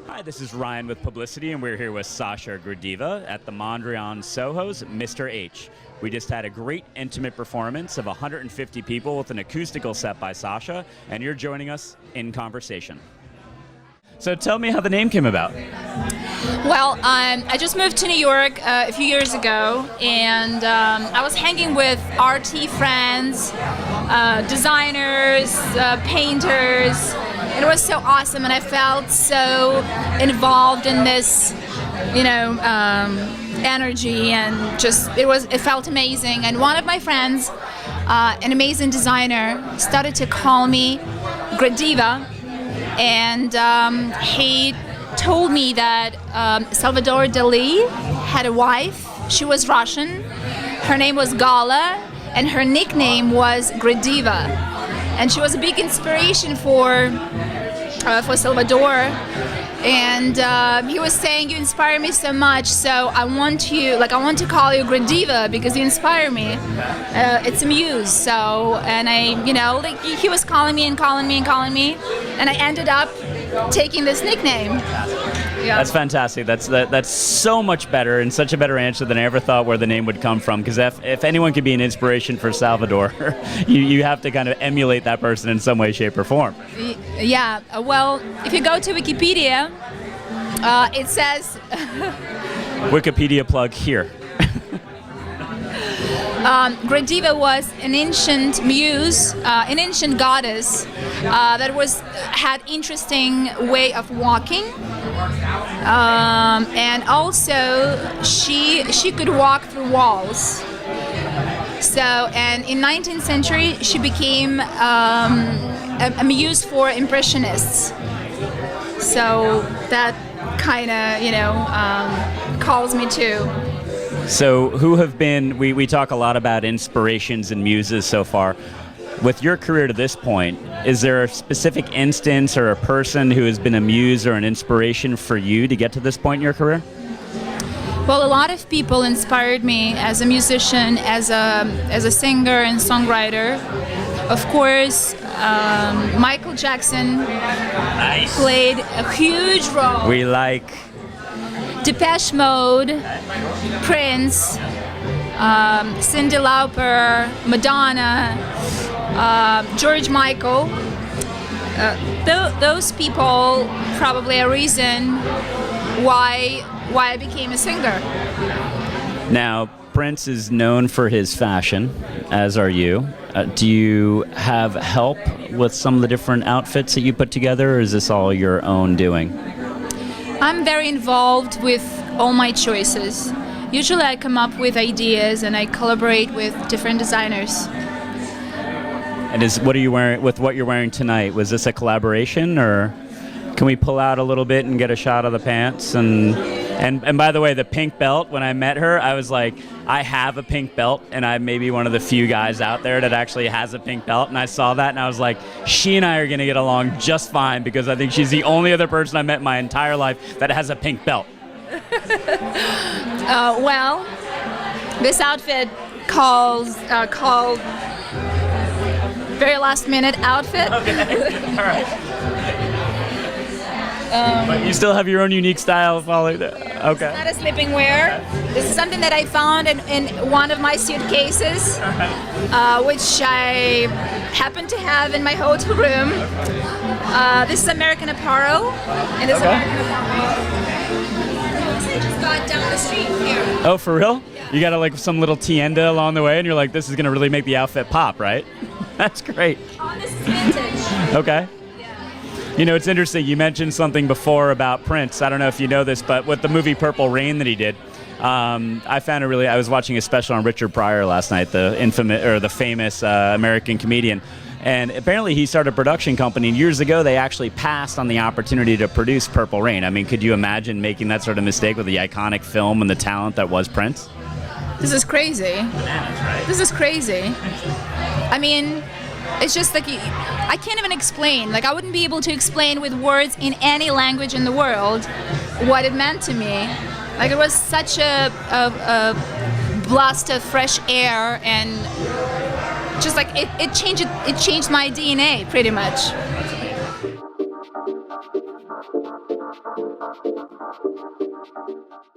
Hi, this is Ryan with Pblcty, and we're here with Sasha Gradiva at the Mondrian SoHo's Mr. H. We just had a great intimate performance of 150 people with an acoustical set by Sasha, and you're joining us in conversation. So tell me how the name came about. Well, I just moved to New York a few years ago, and I was hanging with RT friends, designers, painters. It was so awesome, and I felt so involved in this, energy, and it felt amazing. And one of my friends, an amazing designer, started to call me Gradiva, and he told me that Salvador Dali had a wife. She was Russian. Her name was Gala, and her nickname was Gradiva. And she was a big inspiration for Salvador. And he was saying, "You inspire me so much, so I want to call you Gradiva because you inspire me. It's a muse." So, and he was calling me, and I ended up taking this nickname. Yeah. That's fantastic. That's so much better, and such a better answer than I ever thought where the name would come from. Because if anyone could be an inspiration for Salvador, you have to kind of emulate that person in some way, shape, or form. Yeah. Well, if you go to Wikipedia, it says. Wikipedia plug here. Gradiva was an ancient muse, an ancient goddess that had interesting way of walking, and also she could walk through walls. So, and in 19th century, she became a muse for impressionists. So that kind of calls me too. So who have been, we talk a lot about inspirations and muses so far. With your career to this point, is there a specific instance or a person who has been a muse or an inspiration for you to get to this point in your career? Well, a lot of people inspired me as a musician, as a singer and songwriter. Of course, Michael Jackson played a huge role. We like Depeche Mode, Prince, Cyndi Lauper, Madonna, George Michael. Those people probably a reason why I became a singer. Now, Prince is known for his fashion, as are you. Do you have help with some of the different outfits that you put together, or is this all your own doing? I'm very involved with all my choices. Usually I come up with ideas and I collaborate with different designers. And what are you wearing with what you're wearing tonight? Was this a collaboration, or can we pull out a little bit and get a shot of the pants? And by the way, the pink belt, when I met her, I was like, I have a pink belt, and I'm maybe one of the few guys out there that actually has a pink belt. And I saw that, and I was like, she and I are going to get along just fine, because I think she's the only other person I met in my entire life that has a pink belt. Well, this outfit called very last minute outfit. Okay, all right. But you still have your own unique style. Okay. It's not a sleeping wear. This is something that I found in one of my suitcases, which I happen to have in my hotel room. This is American Apparel, and this American Apparel I just got down the street here. Oh, for real? Yeah. You got like some little tienda along the way, and you're like, this is gonna really make the outfit pop, right? That's great. Oh, this is vintage. Okay. You know, it's interesting. You mentioned something before about Prince. I don't know if you know this, but with the movie Purple Rain that he did, I found it really. I was watching a special on Richard Pryor last night, the famous American comedian, and apparently he started a production company. And years ago, they actually passed on the opportunity to produce Purple Rain. I mean, could you imagine making that sort of mistake with the iconic film and the talent that was Prince? This is crazy. Bananas, right? This is crazy. I mean, it's just like I can't even explain. Like, I wouldn't be able to explain with words in any language in the world what it meant to me. Like, it was such a blast of fresh air, and just like it changed my DNA pretty much.